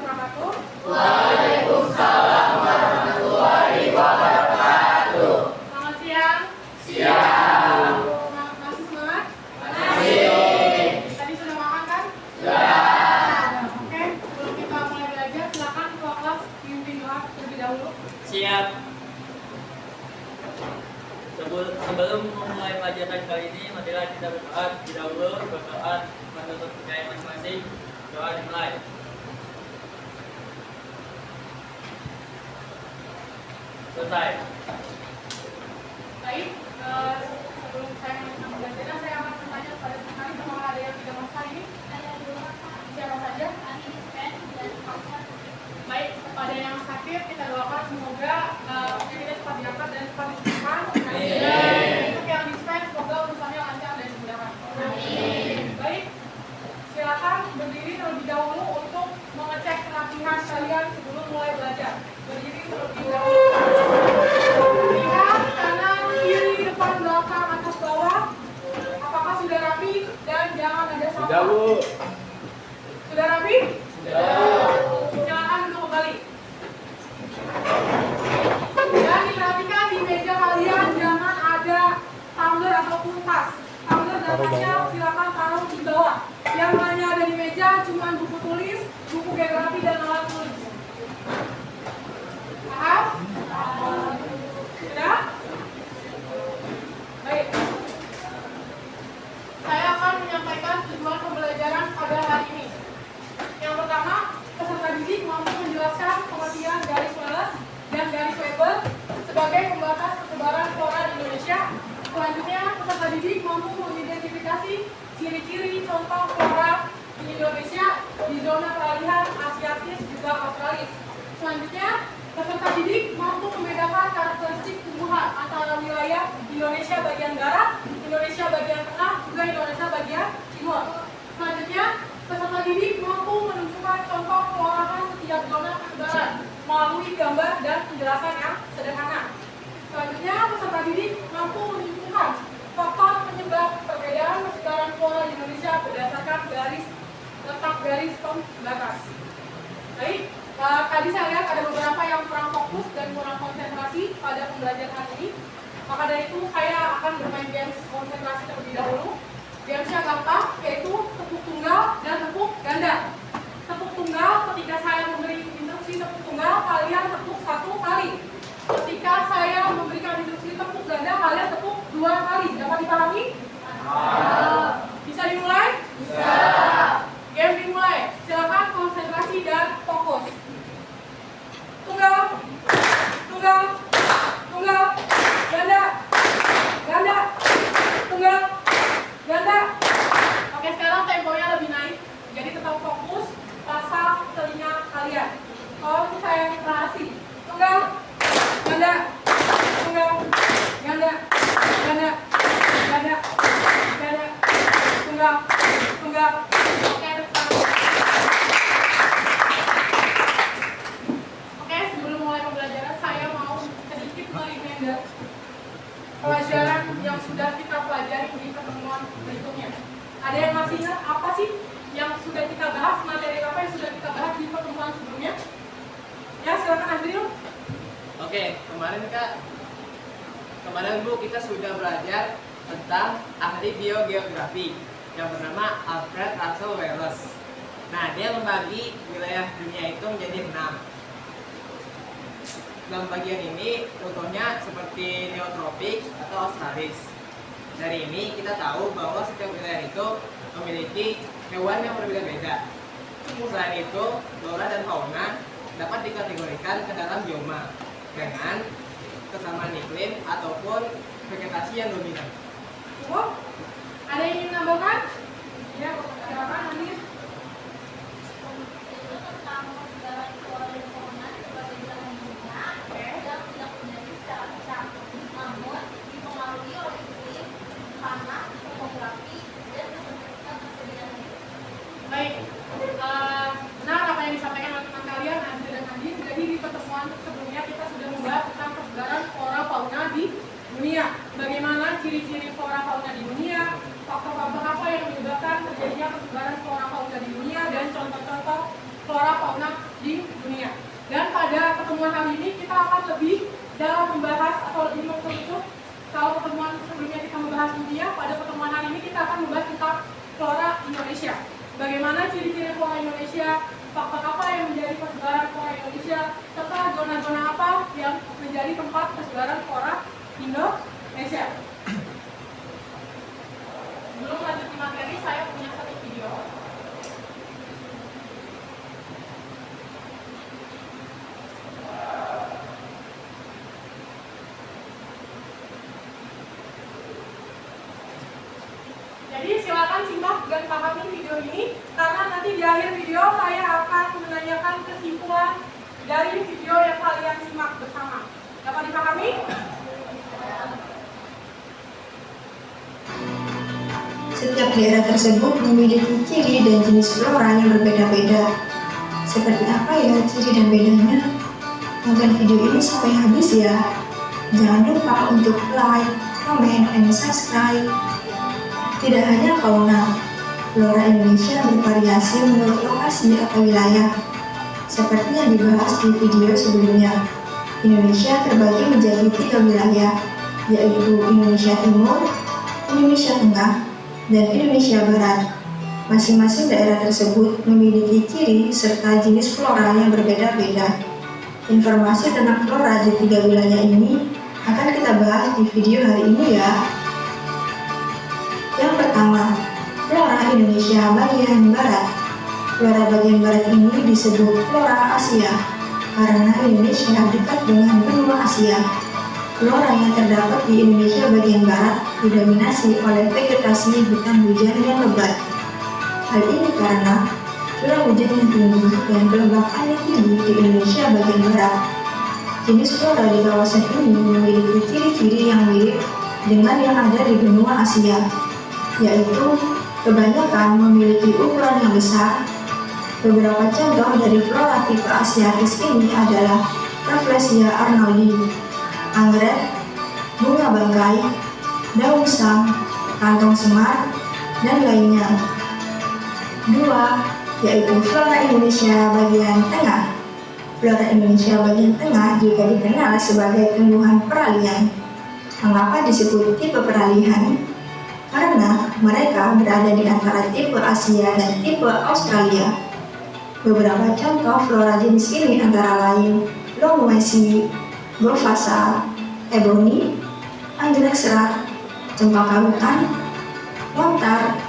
wabarakatuh. Waalaikumsalam warahmatullahi wabarakatuh. Selamat siang. Siang. Masih semangat? Masih. Tadi sudah makan kan? Sudah. Oke, sebelum kita mulai belajar, silakan ketua kelas pimpin doa terlebih dahulu. Siap. Sebelum memulai pelajaran kali ini, marilah kita berdoa terlebih dahulu. Berdoa menutup percaya masing-masing. Doa dimulai. Selesai. Baik, sebelum saya melanjutkan pembelajaran, saya akan bertanya kepada sekali apakah ada yang tidak masuk hari ini? Siapa saja? Baik, kepada yang sakit kita doakan semoga penyakitnya cepat diangkat dan cepat disembuhkan. Untuk yang dispen semoga urusannya lancar dan dimudahkan. Baik, silakan berdiri terlebih dahulu untuk mengecek kerapihan kalian sebelum mulai belajar. Berdiri terlebih dahulu. Lihat kanan, kiri, depan, belakang, atas, bawah. Apakah sudah rapi dan jangan ada salah. Sudah, Bu. Sudah rapi? Sudah. Silakan duduk kembali. Dan diperhatikan di meja kalian jangan ada tumbler ataupun tas. Tumbler dan tasnya silakan taruh di bawah. Yang hanya ada di meja cuma buku tulis, buku geografi dan alat tulis. Paham? Sudah? Baik. Saya akan menyampaikan tujuan pembelajaran pada hari ini. Yang pertama, peserta didik mampu menjelaskan pengertian garis Wallace dan garis Weber sebagai pembatas persebaran flora di Indonesia. Selanjutnya, peserta didik mampu mengidentifikasi ciri-ciri contoh flora di Indonesia di zona peralihan Asiatis juga Australis. Selanjutnya, peserta didik mampu membedakan karakteristik tumbuhan antara wilayah Indonesia bagian barat, Indonesia bagian tengah, juga Indonesia bagian timur. Selanjutnya, peserta didik mampu menunjukkan contoh flora khas setiap zona persebaran melalui gambar dan penjelasan yang sederhana. Selanjutnya, peserta didik mampu menunjukkan faktor penyebab perbedaan persebaran flora di Indonesia berdasarkan letak garis pembatas. Baik, tadi saya lihat ada beberapa yang kurang fokus dan kurang konsentrasi pada pembelajaran hari ini. Maka dari itu saya akan bermain games konsentrasi terlebih dahulu. Gamesnya gampang, yaitu tepuk tunggal dan tepuk ganda. Tepuk tunggal, ketika saya memberi instruksi tepuk tunggal, kalian tepuk 1 kali. Ketika saya memberikan instruksi tepuk ganda, kalian tepuk 2 kali. Dapat dipahami? Bisa dimulai? Bisa. Game dimulai. Silakan konsentrasi dan fokus. Tunggal, tunggal, tunggal, ganda, ganda, tunggal, ganda. Oke, sekarang temponya lebih naik. Jadi tetap fokus, pasang telinga kalian. Kalau saya narasi, tunggal, ganda, tunggal, ganda, ganda, ganda, ganda, tunggal, tunggal. Oke, depan. Oke, sebelum mulai pembelajaran saya mau sedikit mereminder pelajaran yang sudah kita pelajari di pertemuan berikutnya. Ada yang masih ingat apa sih yang sudah kita bahas, materi apa yang sudah kita bahas di pertemuan sebelumnya? Ya, silakan Azril. Oke, kemarin Bu kita sudah belajar tentang ahli biogeografi yang bernama Alfred Russel Wallace. Nah, dia membagi wilayah dunia itu menjadi 6. Dalam bagian ini contohnya seperti neotropik atau australis. Dari ini kita tahu bahwa setiap wilayah itu memiliki hewan yang berbeda-beda. Selain itu, flora dan fauna dapat dikategorikan ke dalam bioma dengan kesamaan iklim ataupun vegetasi yang dominan. Cukup? Ada yang ingin menambahkan? Ya, silakan nanti. Baik, benar apa yang disampaikan oleh teman kalian Azri dan Andi. Jadi di pertemuan sebelumnya kita sudah membahas tentang persebaran flora fauna di dunia. Bagaimana ciri-ciri flora fauna di dunia, faktor-faktor apa yang menyebabkan terjadinya persebaran flora fauna di dunia, dan contoh-contoh flora fauna di pertemuan hari ini kita akan lebih dalam membahas atau lebih mengkerucut. Kalau pertemuan sebelumnya kita membahas dunia, pada pertemuan hari ini kita akan membahas tentang flora Indonesia. Bagaimana ciri-ciri flora Indonesia, faktor apa yang menjadi persebaran flora Indonesia, serta zona-zona apa yang menjadi tempat persebaran flora Indonesia. Sebelum lanjut ke materi, saya punya satu video. Jadi silakan simak dan pahami video ini, karena nanti di akhir video saya akan menanyakan kesimpulan dari video yang kalian simak bersama. Dapat dipahami? Setiap daerah tersebut memiliki ciri dan jenis flora yang berbeda-beda. Seperti apa ya ciri dan bedanya? Tonton video ini sampai habis ya. Jangan lupa untuk like, comment, and subscribe. Tidak hanya fauna, flora Indonesia bervariasi menurut lokasi atau wilayah. Seperti yang dibahas di video sebelumnya, Indonesia terbagi menjadi 3 wilayah, yaitu Indonesia Timur, Indonesia Tengah, dan Indonesia Barat. Masing-masing daerah tersebut memiliki ciri serta jenis flora yang berbeda-beda. Informasi tentang flora di 3 wilayah ini akan kita bahas di video hari ini ya. Yang pertama, flora Indonesia bagian barat. Flora bagian barat ini disebut flora Asia karena Indonesia dekat dengan benua Asia. Flora yang terdapat di Indonesia bagian barat didominasi oleh vegetasi hutan hujan yang lebat. Hal ini karena curah hujan yang tinggi dan kelembapan yang tinggi di Indonesia bagian barat. Jenis flora di kawasan ini memiliki ciri-ciri yang mirip dengan yang ada di benua Asia, yaitu kebanyakan memiliki ukuran yang besar. Beberapa contoh dari flora tipe asiatis ini adalah Rafflesia arnoldi, anggrek, bunga bangkai, daun sam, kantong semar, dan lainnya. 2. Yaitu flora Indonesia bagian tengah. Flora Indonesia bagian tengah juga dikenal sebagai tumbuhan peralihan. Mengapa disebut tipe peralihan? Karena mereka berada di antara tipe Asia dan tipe Australia. Beberapa contoh flora jenis ini antara lain Longomyces, Bovasa, Ebony, anggrek serat, cempaka hutan, lontar,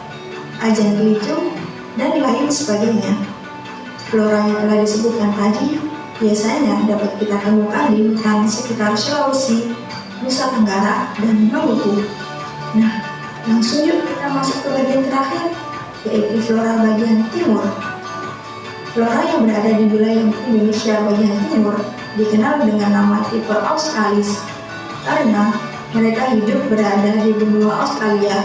ajan kelicung, dan lain sebagainya. Flora yang telah disebutkan tadi biasanya dapat kita temukan di hutan sekitar Sulawesi, Nusa Tenggara, dan Maluku. Nah, langsung yuk kita masuk ke bagian terakhir, yaitu flora bagian timur. Flora yang berada di wilayah Indonesia bagian timur dikenal dengan nama tipe Australis karena mereka hidup berada di benua Australia.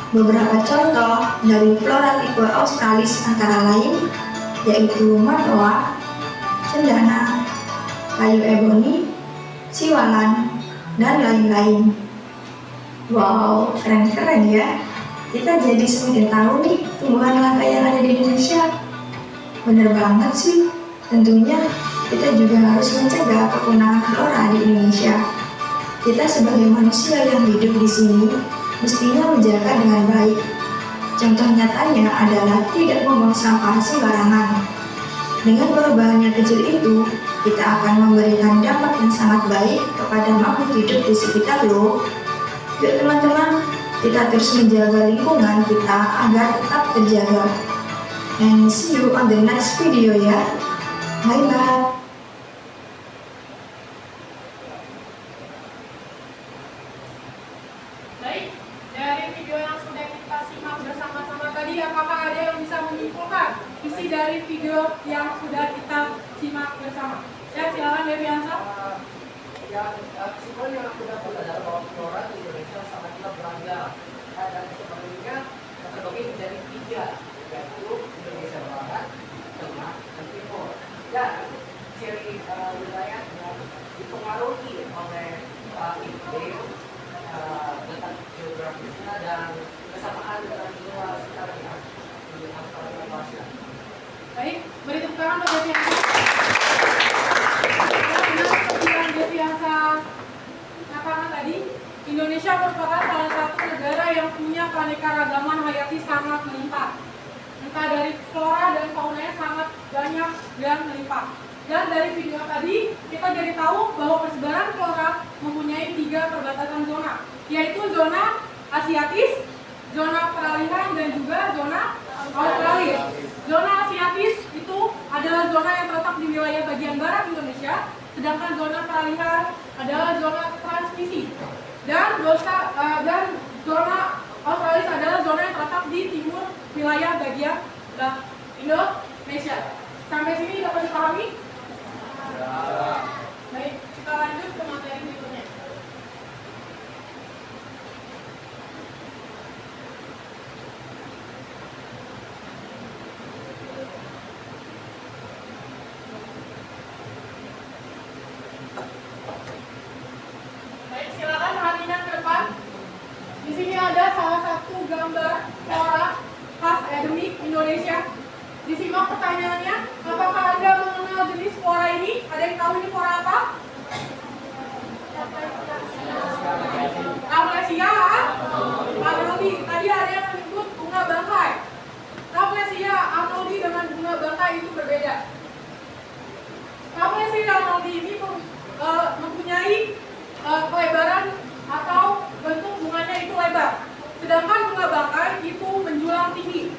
Beberapa contoh dari flora tipe Australis antara lain yaitu matoa, cendana, kayu eboni, siwalan, dan lain-lain. Wow, keren-keren ya. Kita jadi semakin tahu nih tumbuhan langka yang ada di Indonesia. Bener banget sih. Tentunya kita juga harus mencegah kepunahan flora di Indonesia. Kita sebagai manusia yang hidup di sini mestinya menjaga dengan baik. Contoh nyatanya adalah tidak membuang sampah sembarangan. Dengan perubahan yang kecil itu, kita akan memberikan dampak yang sangat baik kepada makhluk hidup di sekitar loh. Yuk teman-teman, kita terus menjaga lingkungan kita agar tetap terjaga. And see you on the next video ya. Bye-bye. Baik, dari video yang sudah kita simak bersama-sama tadi, apakah ada yang bisa menyimpulkan isi dari video yang sudah kita simak bersama? Ya, silakan Deviansa. Kesimpulan yang aku dapat adalah bahwa flora di Indonesia sangatlah beragam dan sepertinya terbagi menjadi 3, yaitu Indonesia Barat, Tengah, dan Timur. Dan ciri wilayah yang dipengaruhi oleh iklim, letak geografisnya, dan kesamaan dengan benua sekitarnya di Australia dan Asia. Baik, beri tepuk tangan bagi Deviansa. Indonesia merupakan salah satu negara yang punya keanekaragaman hayati sangat melimpah. Entah dari flora dan faunanya sangat banyak dan melimpah. Dan dari video tadi, kita jadi tahu bahwa persebaran flora mempunyai 3 perbatasan zona, yaitu zona Asiatis, zona peralihan, dan juga zona Australis. Zona Asiatis itu adalah zona yang terletak di wilayah bagian barat Indonesia, sedangkan zona peralihan adalah zona transmisi. Dan zona Australis adalah zona yang terletak di timur wilayah bagian Indonesia. Sampai sini dapat dipahami? Baik, kita lanjut ke materi berikutnya. Baik, silakan perhatikan ke depan. Di sini ada salah satu gambar flora khas endemik Indonesia. Disimak pertanyaannya, apakah Anda mengenal jenis flora ini? Ada yang tahu ini flora apa? Rafflesia Arnoldi. Tadi ada yang menyebut bunga bangkai. Rafflesia Arnoldi dengan bunga bangkai itu berbeda. Rafflesia Arnoldi ini mempunyai kelebaran atau bentuk bunganya itu lebar. Sedangkan bunga bangkai itu menjulang tinggi.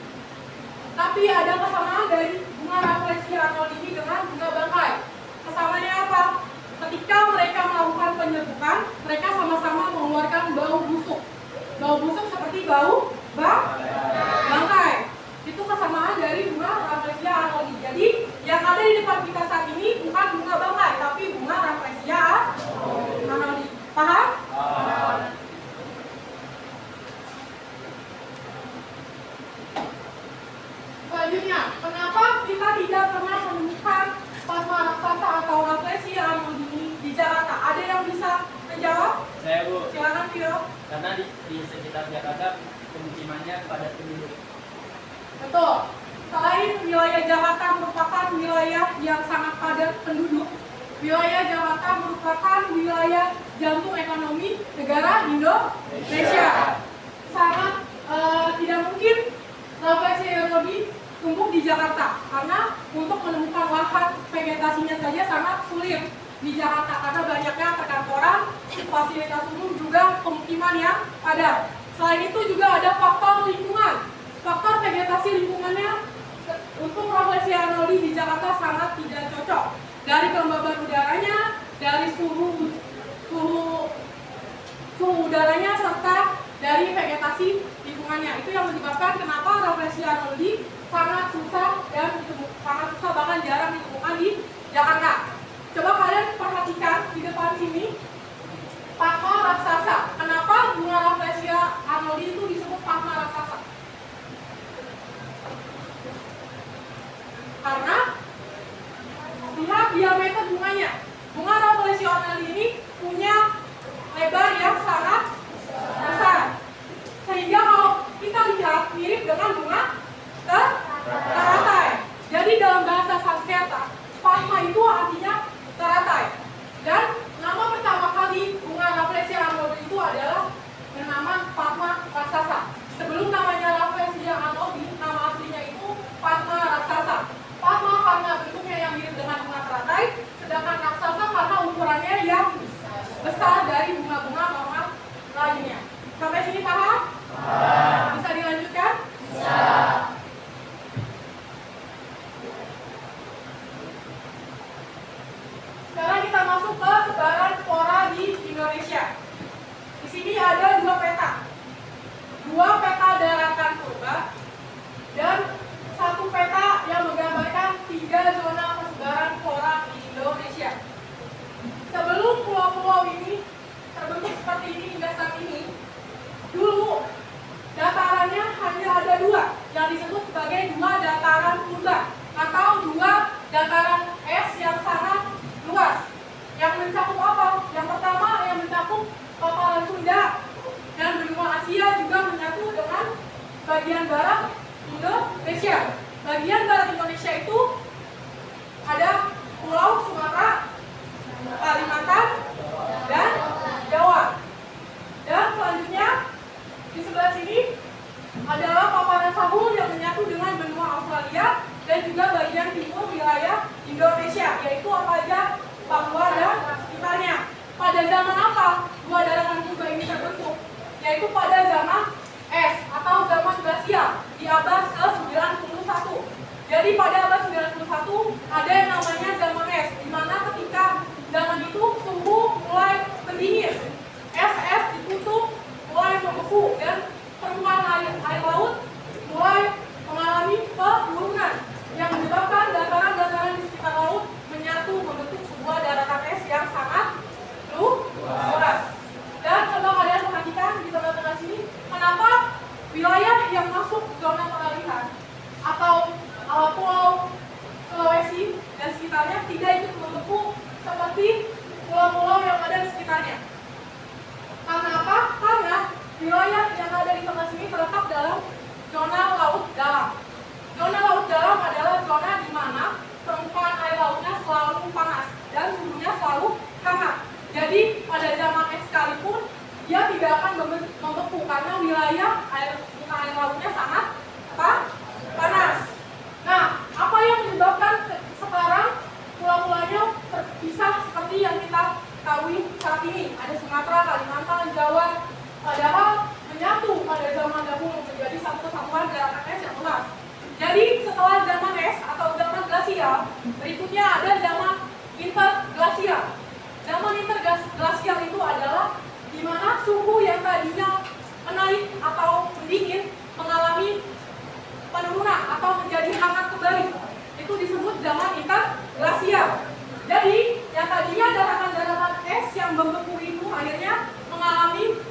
Tapi ada kesamaan dari bunga Rafflesia Arnoldi ini dengan bunga bangkai. Kesamaannya apa? Ketika mereka melakukan penyerbukan, mereka sama-sama mengeluarkan bau busuk. Bau busuk seperti bau bangkai. Itu kesamaan dari bunga Rafflesia Arnoldi. Jadi yang ada di depan kita saat ini bukan bunga bangkai, tapi bunga Rafflesia Arnoldi. Paham? Selanjutnya, kenapa kita tidak pernah menemukan Padma raksasa atau Rafflesia Arnoldi di Jakarta? Ada yang bisa menjawab? Saya, Bu. Silakan, Vio. Karena di sekitar Jakarta pemukimannya padat penduduk. Betul. Selain wilayah Jakarta merupakan wilayah yang sangat padat penduduk, wilayah Jakarta merupakan wilayah jantung ekonomi negara Indonesia. Sangat tidak mungkin Rafflesia Arnoldi tumbuh di Jakarta karena untuk menemukan lahan vegetasinya saja sangat sulit di Jakarta karena banyaknya perkantoran, fasilitas umum, juga pemukiman yang padat. Selain itu juga ada faktor lingkungan. Faktor vegetasi lingkungannya untuk Rafflesia Arnoldi di Jakarta sangat tidak cocok. Dari kelembaban udaranya, dari suhu udaranya, serta dari vegetasi lingkungannya. Itu yang menyebabkan kenapa Rafflesia Arnoldi sangat susah bahkan jarang ditemukan di Jakarta. Coba kalian perhatikan di depan sini Padma raksasa. Kenapa bunga Rafflesia Arnoldi itu disebut Padma raksasa? Karena lihat diameter bunganya. Bunga Rafflesia Arnoldi ini punya lebar yang sangat besar. Sehingga kalau kita lihat mirip dengan bunga teratai. Jadi dalam bahasa Sanskerta, Padma itu artinya teratai. Dan nama pertama kali bunga Rafflesia Arnoldi itu adalah bernama Padma raksasa. Sebelum namanya Rafflesia Arnoldi, nama aslinya itu Padma raksasa. Padma karena bentuknya yang mirip dengan bunga teratai, sedangkan raksasa karena ukurannya yang besar dari bunga-bunga normal lainnya. Sampai sini paham? Bisa dilanjutkan? Bisa. dan juga bagian timur wilayah Indonesia, yaitu apa aja? Papua dan sekitarnya. Pada zaman apa dua daratan purba ini terbentuk? Yaitu pada zaman es atau zaman glasial di abad ke-91. Jadi pada abad 91 ada yang namanya zaman es, di mana ketika zaman itu suhu mulai mendingin, es ditutup, mulai membeku, dan permukaan air laut mulai mengalami penurunan yang menyebabkan dataran-dataran di sekitar laut menyatu membentuk sebuah daratan es yang sangat luas. Dan coba kalian perhatikan di tengah-tengah sini, kenapa wilayah yang masuk zona peralihan atau pulau Sulawesi dan sekitarnya tidak ikut membeku seperti pulau-pulau yang ada di sekitarnya. Karena apa? Karena wilayah yang ada di tengah sini terletak dalam zona laut dalam. Zona laut dalam adalah zona di mana permukaan air lautnya selalu panas dan suhunya selalu hangat. Jadi pada zaman es sekalipun dia tidak akan membeku karena wilayah air lautnya sangat panas. Nah, apa yang menyebabkan sekarang pulau-pulaunya terpisah seperti yang kita ketahui saat ini? Ada Sumatera, Kalimantan, Jawa, padahal menyatu pada zaman dahulu menjadi satu kesatuan daratan es yang luas. Jadi setelah zaman es atau zaman glasial, berikutnya ada zaman interglasial. Zaman interglasial itu adalah di mana suhu yang tadinya menaik atau mendingin mengalami penurunan atau menjadi hangat kembali. Itu disebut zaman interglasial. Jadi yang tadinya daratan-daratan es yang membeku itu akhirnya mengalami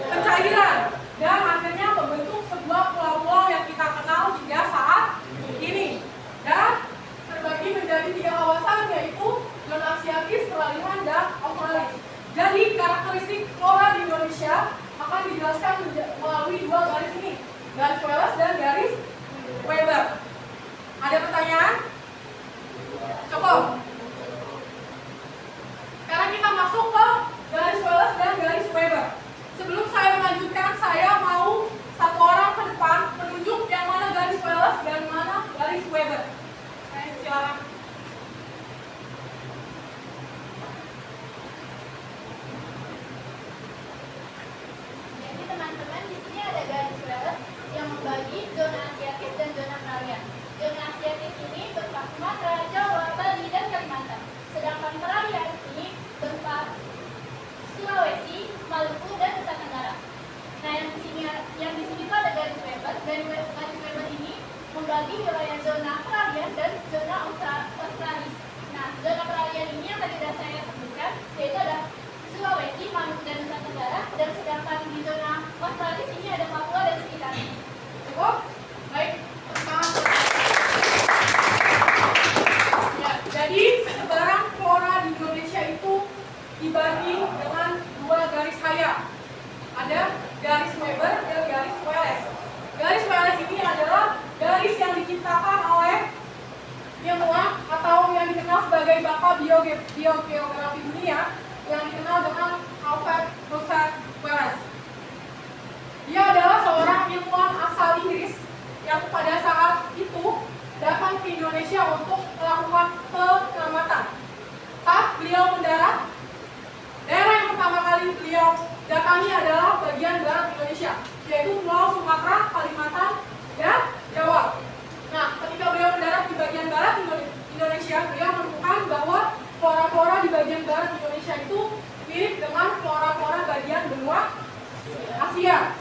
pencairan dan akhirnya membentuk sebuah pulau-pulau yang kita kenal hingga saat ini. Dan terbagi menjadi 3 kawasan, yaitu zona Asiatis, peralihan, dan Australis. Jadi karakteristik flora di Indonesia akan dijelaskan melalui 2 garis ini, garis Wallace dan garis Weber. Ada pertanyaan? Cukup. Sekarang kita masuk ke garis Wallace dan garis Weber. Sebelum saya melanjutkan, saya mau satu orang ke depan menunjuk yang mana garis Wallace dan mana garis Weber. Saya silakan. Jadi teman-teman, di sini ada garis Wallace yang membagi zona Asiatis dan zona peralihan. Zona Asiatis ini berupa Sumatera, Jawa, Bali, dan Kalimantan. Sedangkan peralihan ini berupa Sulawesi, Maluku, dan Nusa Tenggara. Nah, yang di sini itu ada garis Weber. Garis Weber ini membagi wilayah zona peralihan dan zona Australis. Nah, zona peralihan ini yang tadi sudah saya sebutkan, yaitu ada Sulawesi, Maluku, dan Nusa Tenggara. Dan sedangkan di zona Australis ini ada Papua dan sekitarnya. Cukup? Baik. Ya, jadi sebarang flora di Indonesia itu dibagi dengan 2 garis hayam. Ada garis Weber dan garis Wallace. Garis Wallace ini adalah garis yang diciptakan oleh ilmuwan atau yang dikenal sebagai bapak biogeografi dunia yang dikenal dengan Alfred Russel Wallace. Dia adalah seorang ilmuwan asal Inggris yang pada saat itu datang ke Indonesia untuk melakukan pengamatan. Saat beliau mendarat, daerah yang pertama kali beliau datangi adalah bagian barat Indonesia, yaitu Pulau Sumatera, Kalimantan, dan Jawa. Nah, ketika beliau mendarat di bagian barat Indonesia, beliau menemukan bahwa flora-flora di bagian barat Indonesia itu mirip dengan flora-flora bagian benua Asia.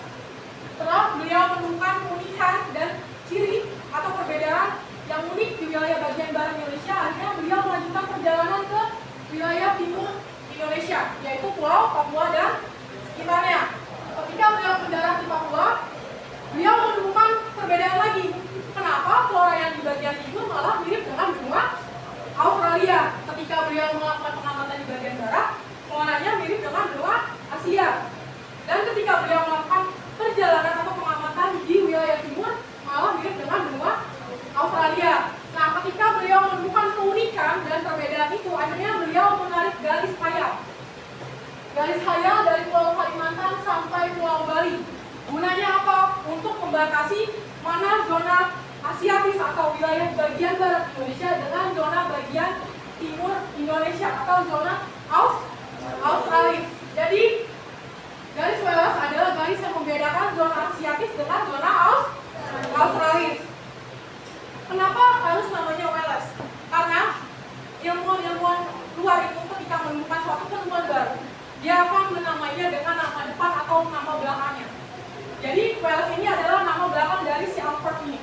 Setelah beliau menemukan keunikan dan ciri atau perbedaan yang unik di wilayah bagian barat Indonesia, akhirnya beliau melanjutkan perjalanan ke wilayah timur Indonesia, yaitu Pulau Papua dan sekitarnya. Ketika beliau mendarat di Papua, beliau menemukan perbedaan lagi. Kenapa flora yang di bagian timur malah mirip dengan benua Australia? Ketika beliau melakukan pengamatan di bagian barat, floranya mirip dengan benua Asia. Dan ketika beliau melakukan perjalanan atau pengamatan di wilayah timur, malah mirip dengan benua Australia. Nah, ketika beliau menemukan keunikan dan perbedaan itu, akhirnya beliau menarik garis hayal. Garis hayal dari Pulau Kalimantan sampai Pulau Bali. Gunanya apa? Untuk membatasi mana zona Asiatis atau wilayah bagian barat Indonesia dengan zona bagian timur Indonesia atau zona Australis. Jadi garis Wallace adalah garis yang membedakan zona Asiatis dengan zona Australis. Kenapa harus namanya Wallace? Karena ilmuwan luar itu ketika menemukan suatu penemuan baru, dia akan menamainya dengan nama depan atau nama belakangnya. Jadi Wallace ini adalah nama belakang dari si Alfred ini.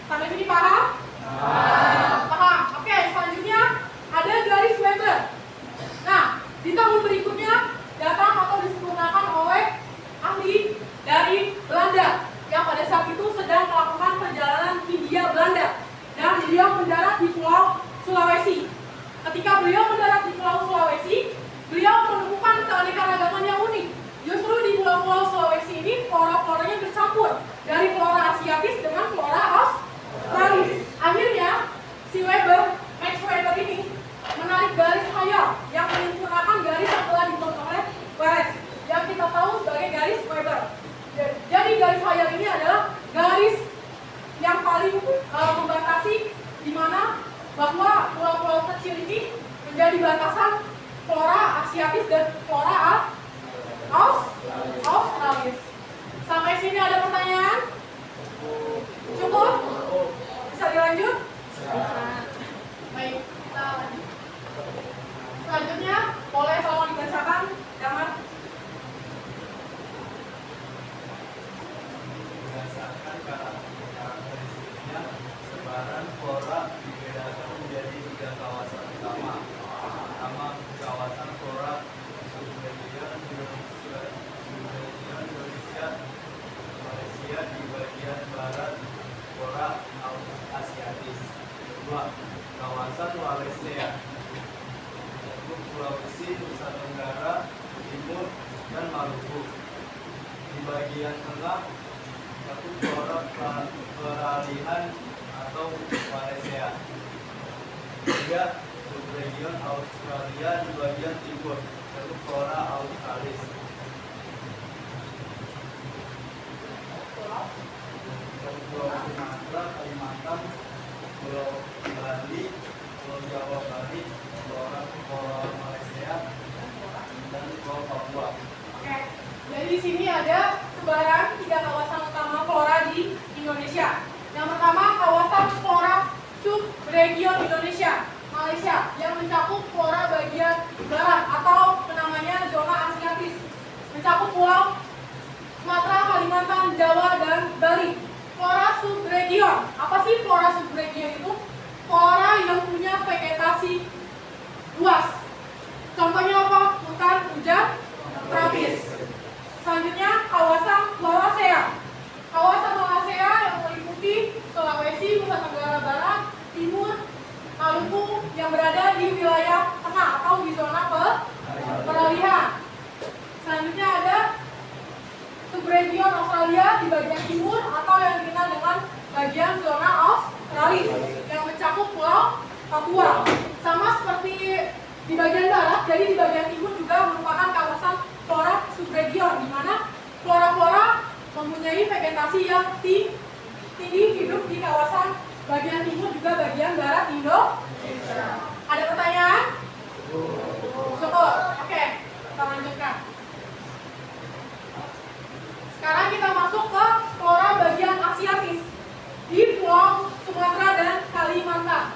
Sampai sini paham? Paham. Oke, selanjutnya ada garis Weber. Nah, di tahun berikutnya datang atau disempurnakan oleh ahli dari Belanda yang pada saat itu sedang melakukan perjalanan Hindia Belanda dan beliau mendarat di Pulau Sulawesi. Ketika beliau mendarat di Pulau Sulawesi, beliau menemukan keanekaragaman yang unik. Justru di Pulau Sulawesi ini flora-floranya bercampur dari flora Asiatis dengan flora Australis. Akhirnya si Max Weber ini menarik garis khayal yang menyempurnakan garis yang telah dibuat oleh Wallace yang kita tahu sebagai garis Weber. Jadi garis khayal ini adalah garis yang paling membatasi di mana bahwa pulau-pulau kecil ini menjadi batasan flora Asiatis dan flora Australis. Sampai sini ada pertanyaan? Cukup? Bisa dilanjut? Baik, kita lanjut. Selanjutnya, boleh tolong dibacakan, Damar. Berdasarkan karakteristiknya, sebaran flora dibedakan menjadi 3 kawasan utama. Pertama, kawasan flora subregion Indonesia, Malaysia di bagian barat flora Asiatis. Kedua, kawasan Wallacea, yaitu Sulawesi, Nusa Tenggara Timur, dan Maluku. Di bagian tengah, satu flora peralihan atau Wallacea. Tiga, subregion Australia di bagian timur, yaitu flora Australis. Pulau Sumatera, Kalimantan, Pulau Bali, Pulau Jawa Bali, Pulau Malaysia, dan Pulau Papua. Oke, jadi di sini ada sebaran 3 kawasan utama flora di Indonesia. Yang pertama kawasan flora subregion Indonesia, Malaysia, yang mencakup flora bagian barat atau namanya zona Asiatis, mencakup pulau Sumatera, Kalimantan, Jawa, dan Bali. Flora subregion, apa sih flora subregion itu? Flora yang punya vegetasi luas. Contohnya apa? Hutan hujan tropis. Selanjutnya kawasan Wallacea. Kawasan Wallacea yang meliputi Sulawesi, Nusa Tenggara Barat, Timur, Maluku yang berada di wilayah tengah atau di zona peralihan. Selanjutnya ada subregion Australia di bagian timur atau yang dikenal dengan bagian zona Australis yang mencakup pulau Papua. Sama seperti di bagian barat, jadi di bagian timur juga merupakan kawasan flora subregion di mana flora-flora mempunyai vegetasi yang tinggi hidup di kawasan bagian timur juga bagian barat Indonesia. Ada pertanyaan? Cukup. Oke, kita lanjutkan. Sekarang kita masuk ke flora bagian Asiatis di Pulau Sumatera dan Kalimantan.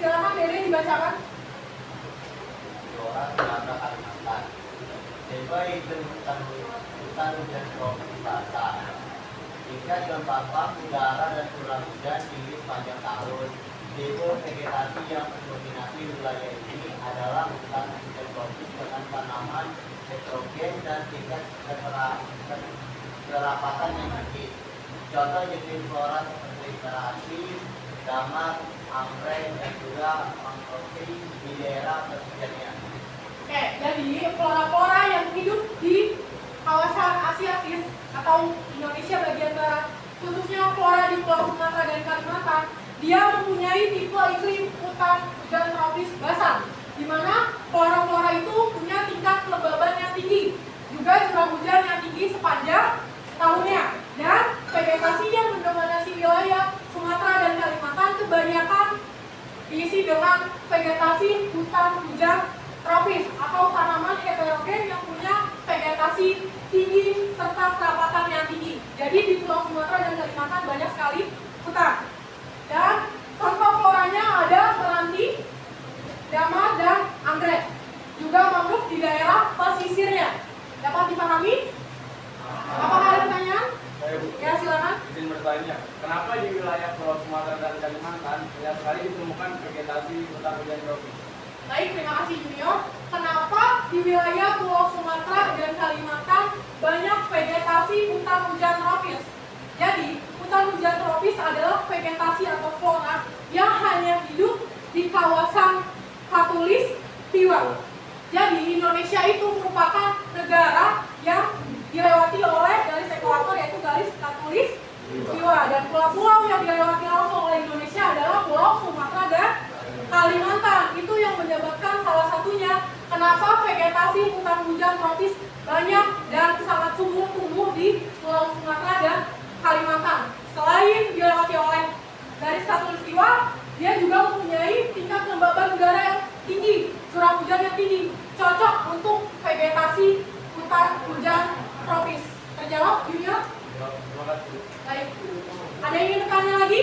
Silakan Dede dibacakan. Flora Sumatera Kalimantan. Tiba itu hutan hujan tropis basah. Jika kelembapan udara dan curah hujan tinggi sepanjang tahun. Tipe vegetasi yang mendominasi wilayah ini adalah hutan hujan tropis dengan tanaman heterogen dan tingkat kerapatan yang tinggi. Contoh jenis flora seperti terasi, damar, anggrek, dan juga mangrove di daerah pesisirnya. Oke, jadi flora-flora yang hidup di kawasan Asiatis atau Indonesia bagian barat, khususnya flora di Pulau Sumatera dan Kalimantan, dia mempunyai tipe iklim hutan hujan tropis basah, di mana flora-flora itu punya tingkat kelembaban yang tinggi, juga curah hujan yang tinggi sepanjang tahunnya, dan vegetasi yang mendominasi wilayah Sumatera dan Kalimantan kebanyakan diisi dengan vegetasi hutan hujan tropis atau tanaman heterogen yang punya vegetasi tinggi serta kerapatan yang tinggi. Jadi di Pulau Sumatera dan Kalimantan banyak sekali hutan. Dan contoh floranya ada meranti, damar, dan anggrek. Juga mangrove di daerah pesisirnya. Dapat dipahami? Apakah ada pertanyaan? Ya, silakan. Izin bertanya, kenapa di wilayah Pulau Sumatera dan Kalimantan banyak sekali ditemukan vegetasi hutan hujan tropis? Baik, terima kasih Junior. Kenapa di wilayah Pulau Sumatera dan Kalimantan banyak vegetasi hutan hujan tropis? Jadi, hutan hujan tropis adalah vegetasi atau flora yang hanya hidup di kawasan khatulistiwa. Jadi, Indonesia itu merupakan negara yang dilewati oleh garis ekuator, yaitu garis khatulistiwa, dan pulau-pulau yang dilewati langsung oleh Indonesia adalah Pulau Sumatera dan Kalimantan. Itu yang menyebabkan salah satunya kenapa vegetasi hutan hujan tropis banyak dan sangat subur tumbuh di Pulau Sumatera dan Kalimantan. Selain dilewati oleh garis khatulistiwa, dia juga mempunyai tingkat kelembaban udara yang tinggi, curah hujan yang tinggi, cocok untuk vegetasi hutan hujan tropis. Terjawab, Junior? Terima kasih. Baik. Ada yang ingin bertanya lagi?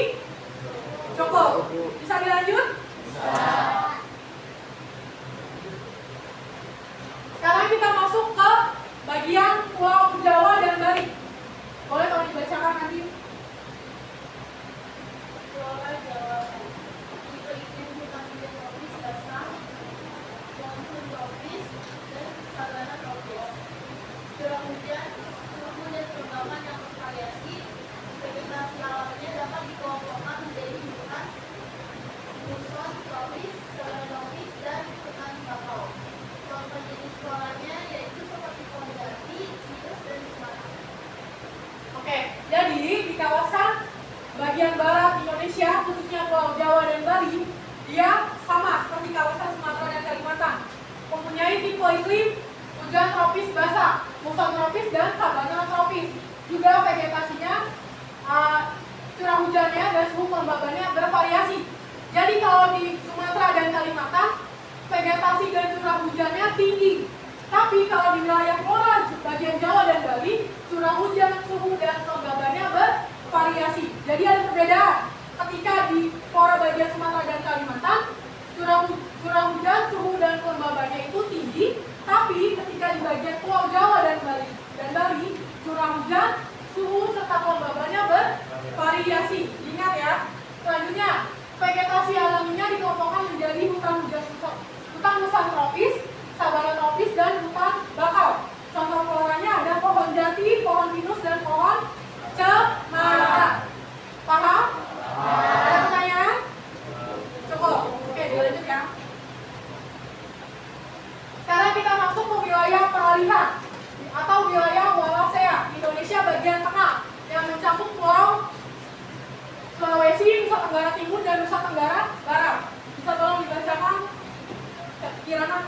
Cukup. Bisa dilanjut? Sekarang kita masuk ke bagian Pulau Jawa dan Bali. Boleh kalau dibacakan nanti. Flora Jawa tipe iklim hutan hujan tropis basah, monsun tropis, dan sabana tropis. Curah hujan, suhu dan kelembaban yang bervariasi. Vegetasi alamnya dapat dikelompokkan menjadi hutan muson tropis, sabana tropis, dan hutan bakau. Contoh jenis floranya yaitu seperti pohon jati, citrus, dan cemara. Oke, jadi di kawasan bagian barat Indonesia, khususnya Pulau Jawa dan Bali, dia sama seperti kawasan Sumatera dan Kalimantan. Mempunyai tipe iklim hujan tropis basah, muson tropis, dan sabana tropis. Juga vegetasinya, curah hujannya dan suhu kelembabannya bervariasi. Jadi kalau di Sumatera dan Kalimantan, vegetasi dan curah hujannya tinggi. Tapi kalau di wilayah flora bagian Jawa dan Bali, curah hujan, suhu, dan kelembabannya bervariasi. Jadi ada perbedaan. Ketika di flora bagian Sumatera dan Kalimantan, curah hujan, suhu, dan kelembabannya itu tinggi. Tapi ketika di bagian Pulau Jawa dan Bali, curah hujan, suhu, serta kelembabannya bervariasi. Ingat ya. Selanjutnya, vegetasi alaminya dikelompokkan menjadi hutan muson tropis, sabana tropis, dan hutan bakau. Contoh floranya ada pohon jati, pohon pinus, dan pohon cemara. Paham? Ada pertanyaan? Cukup. Oke, dilanjut ya. Sekarang kita masuk ke wilayah peralihan atau wilayah Wallacea, Indonesia bagian tengah, yang mencakup pulau Sulawesi, Nusa Tenggara Timur, dan Nusa Tenggara Barat. Bisa tolong dibacakan? Kirana.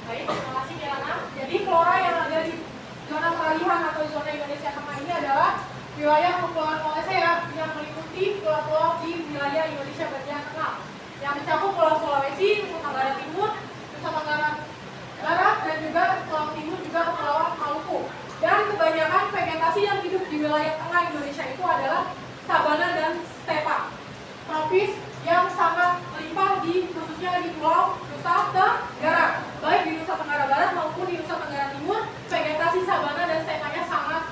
Baik, terima kasih Kirana. Jadi flora yang ada di zona peralihan atau zona Indonesia Tengah ini adalah wilayah kepulauan Wallacea yang meliputi pulau-pulau di wilayah Indonesia bagian tengah, yang mencakup Pulau Sulawesi, Nusa Tenggara Timur, Nusa Tenggara Barat, dan juga Pulau Timur, juga Kepulauan Maluku. Dan kebanyakan vegetasi yang hidup di wilayah tengah Indonesia itu adalah sabana dan stepa tropis yang sangat melimpah khususnya di Pulau Nusa Tenggara. Baik di Nusa Tenggara Barat maupun di Nusa Tenggara Timur, vegetasi sabana dan stepanya sangat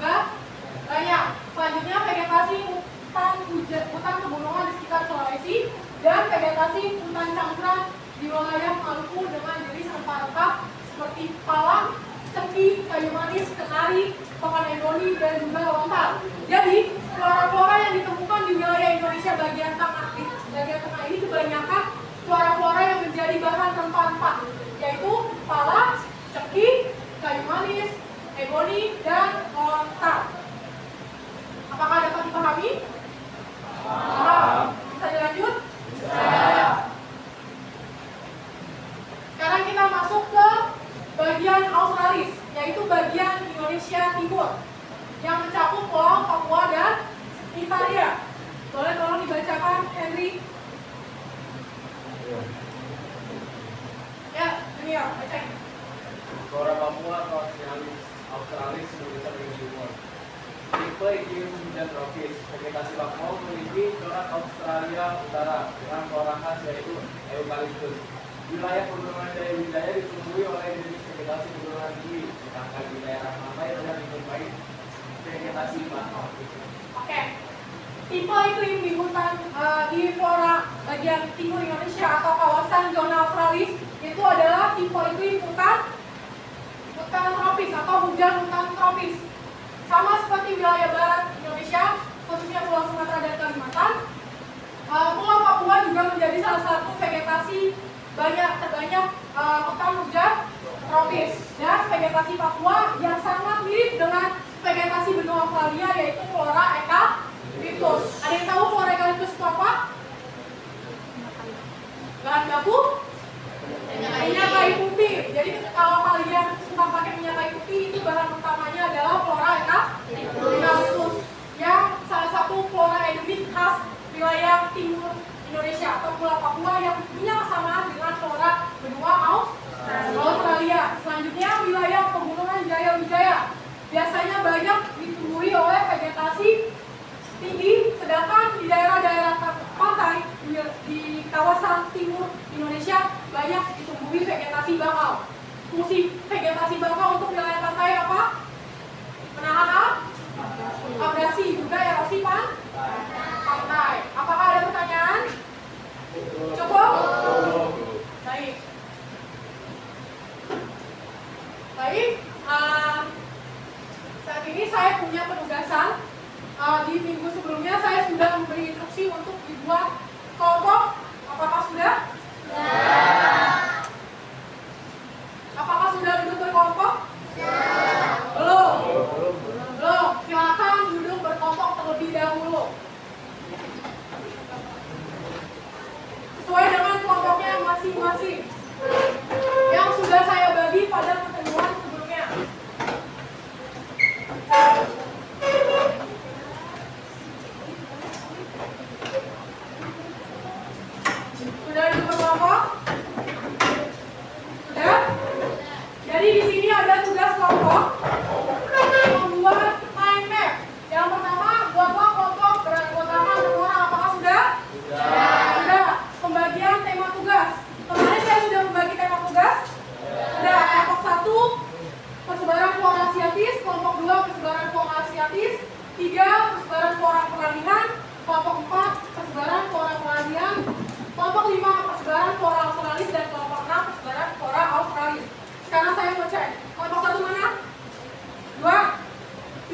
banyak. Selanjutnya vegetasi hutan pegunungan di sekitar Sulawesi, dan vegetasi hutan campuran di wilayah Maluku dengan jenis rempah-rempah seperti palang, cengkih, kayu manis, pekan eboni, dan juga lontar. Jadi, flora-flora yang ditemukan di wilayah Indonesia bagian tengah ini kebanyakan flora-flora yang menjadi bahan rempah-rempah, yaitu pala, ceki, kayu manis, eboni, dan lontar. Apakah dapat dipahami? Bisa dilanjut? Sekarang kita masuk ke bagian Australis, yaitu bagian Indonesia Timur yang mencakup Pulau Papua dan Italia. Boleh tolong dibacakan, Henry? Ya, Junior, bacain. Flora Papua atau Australis Indonesia bagian timur. Tipe iklim hujan tropis. Vegetasi Papua memiliki corak Australia Utara dengan flora khas yaitu eukaliptus. Wilayah pegunungan Jaya Wijaya ditumbuhi oleh jenis vegetasi pegunungan tinggi, sedangkan di daerah pantai tidak dijumpai vegetasi bakau. Oke. Tipe iklim di hutan di flora bagian timur Indonesia atau kawasan zona Australis itu adalah tipe iklim hutan tropis atau hujan hutan tropis. Sama seperti wilayah barat Indonesia, khususnya Pulau Sumatera dan Kalimantan, Pulau Papua juga menjadi salah satu vegetasi terbanyak hutan hujan tropis. Dan vegetasi Papua yang sangat mirip dengan vegetasi benua Australia yaitu flora eukaliptus. Ada yang tahu flora eukaliptus itu apa? Bahan baku? Minyak kayu putih. Jadi kalau kalian suka pakai minyak kayu putih, itu bahan utamanya adalah flora eukaliptus yang salah satu flora endemik khas wilayah timur Indonesia atau Pulau Papua yang punya kesamaan dengan flora benua Australia. Selanjutnya wilayah pegunungan Jaya Wijaya biasanya banyak ditumbuhi oleh vegetasi tinggi, sedangkan di daerah-daerah pantai di kawasan timur Indonesia banyak ditumbuhi vegetasi bakau. Fungsi vegetasi bakau untuk wilayah pantai apa? Menahan abrasi, juga erosi pantai. Apakah ada pertanyaan? Cukup? Baik. Saat ini saya punya penugasan. Di minggu sebelumnya saya sudah memberi instruksi untuk dibuat kelompok. Apakah sudah? Apakah sudah duduk berkelompok? Belum. Silakan duduk berkelompok terlebih dahulu. Sesuai dengan kelompoknya masing-masing yang sudah saya bagi pada pertemuan sebelumnya. Sudah duduk berkelompok? Sudah? Jadi di sini ada tugas kelompok membuat mind map. Yang pertama, buatlah kelompok beranggotakan 6 orang. Apakah sudah? Sudah. Pembagian tema tugas. Kemarin saya sudah membagi tema tugas. Sudah. Kelompok 1 persebaran flora asiatis, kelompok 2 persebaran flora asiatis, 3 persebaran flora peralihan, kelompok 4 persebaran flora peralihan, kelompok 5 persebaran flora australis, dan kelompok 6 persebaran flora australis. Sekarang saya mau cek. Kelompok 1 mana? 2,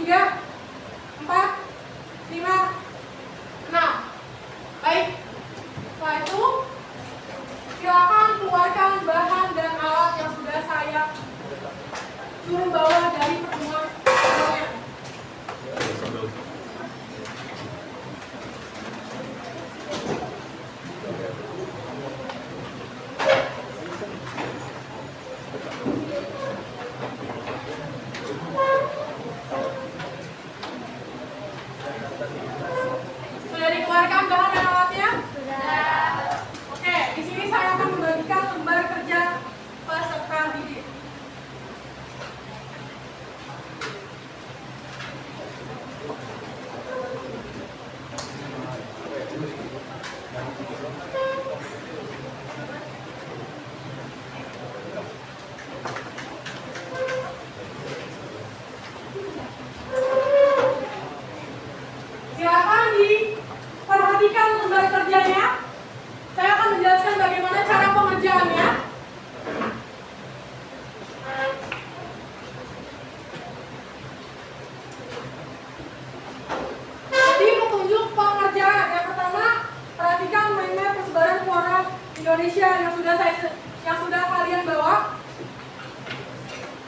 3, 4, 5, 6. Baik. Setelah itu, silakan keluarkan bahan dan alat yang sudah saya suruh bawa dari pertemuan sebelumnya. Sudah dikeluarkan bahan dan alatnya? Sudah. Oke, di sini saya akan membagikan lembar kerja peserta didik. Indonesia yang sudah kalian bawa.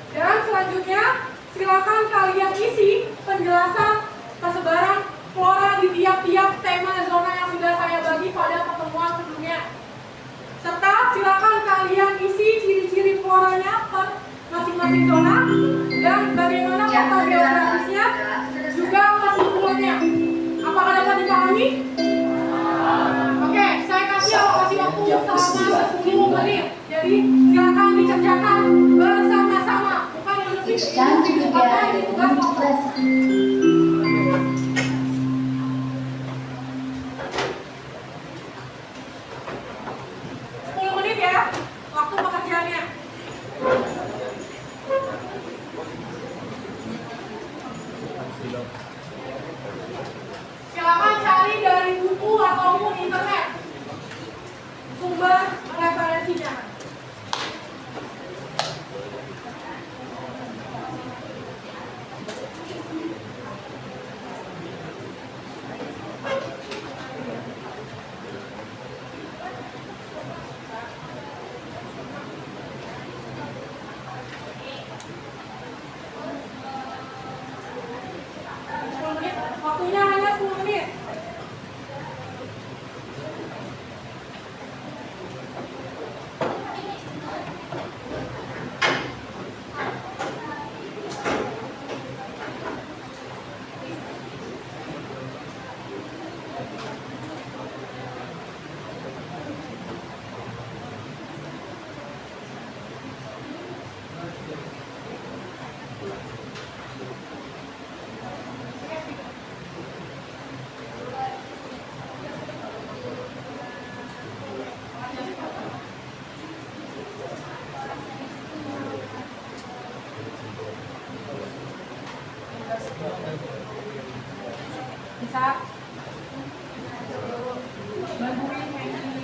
Dan selanjutnya silakan kalian isi penjelasan persebaran flora di tiap-tiap tema zona yang sudah saya bagi pada pertemuan sebelumnya. Serta silakan kalian isi ciri-ciri floranya per masing-masing zona dan bagaimana kota geografisnya, juga kesimpulannya. Apakah dapat dipahami? Oke, saya kasih alokasi waktu selama 10 menit. Jadi silakan dikerjakan bersama-sama. Bukan It's time to begin tugas the kelompok. lesson. 10 menit ya, waktu pekerjaannya. Silakan cari dari buku ataupun internet sumber referensinya. Waktunya hanya 10 menit. Bisa bantuin Henry.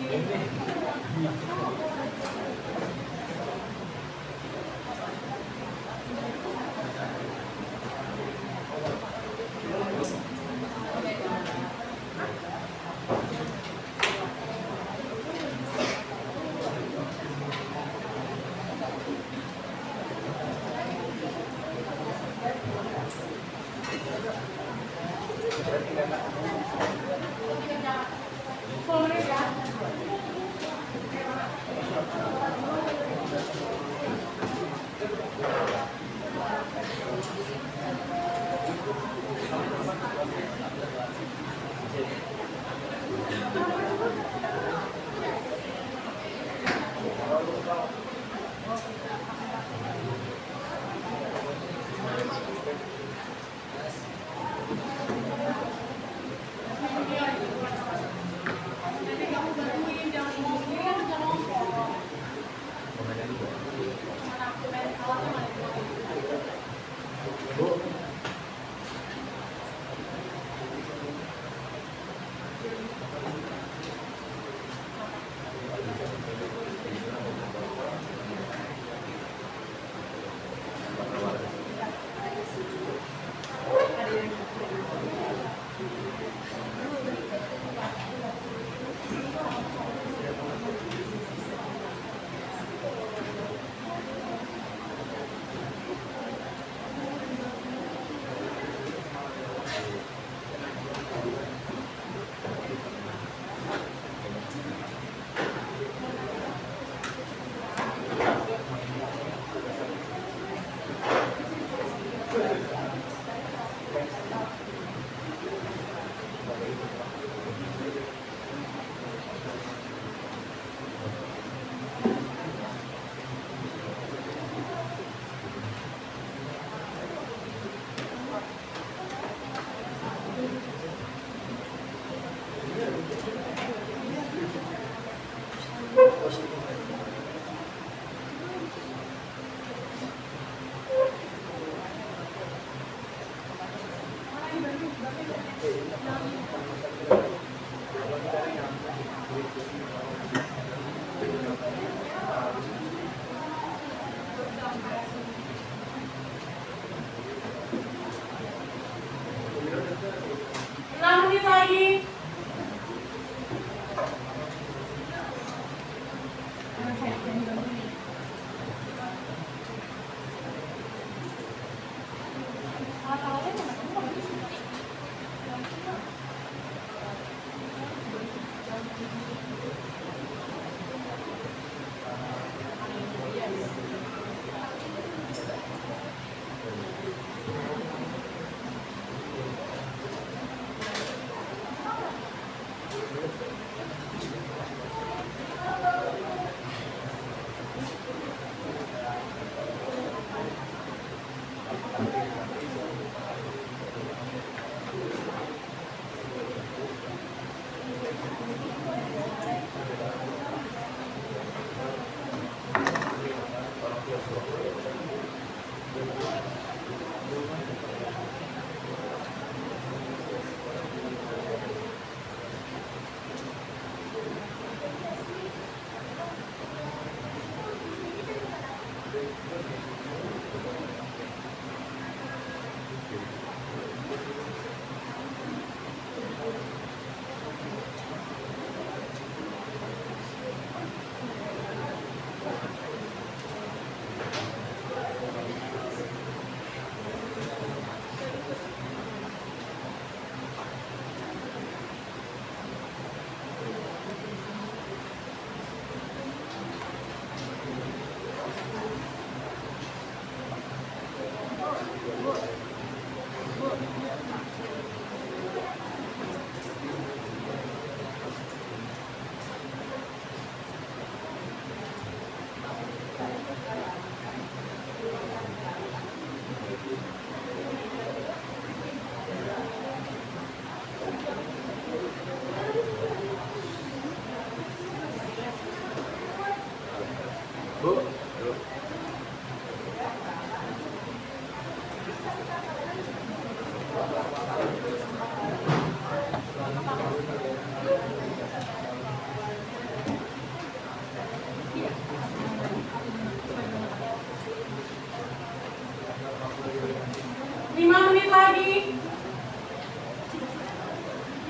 Lima menit lagi.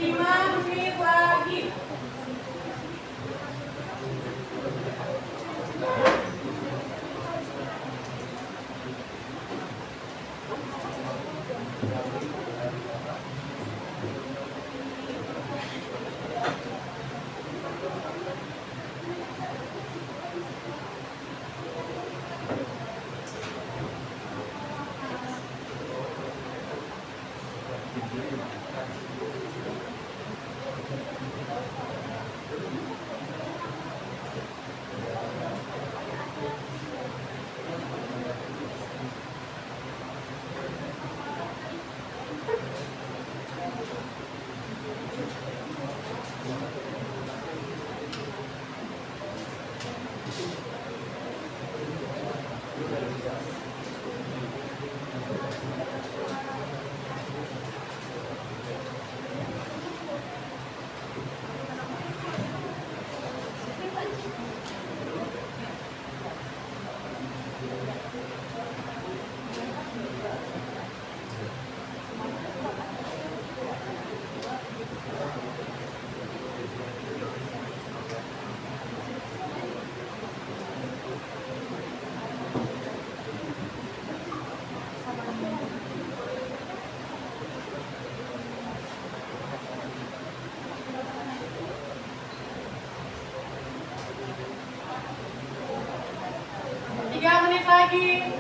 5 menit lagi. Lagi.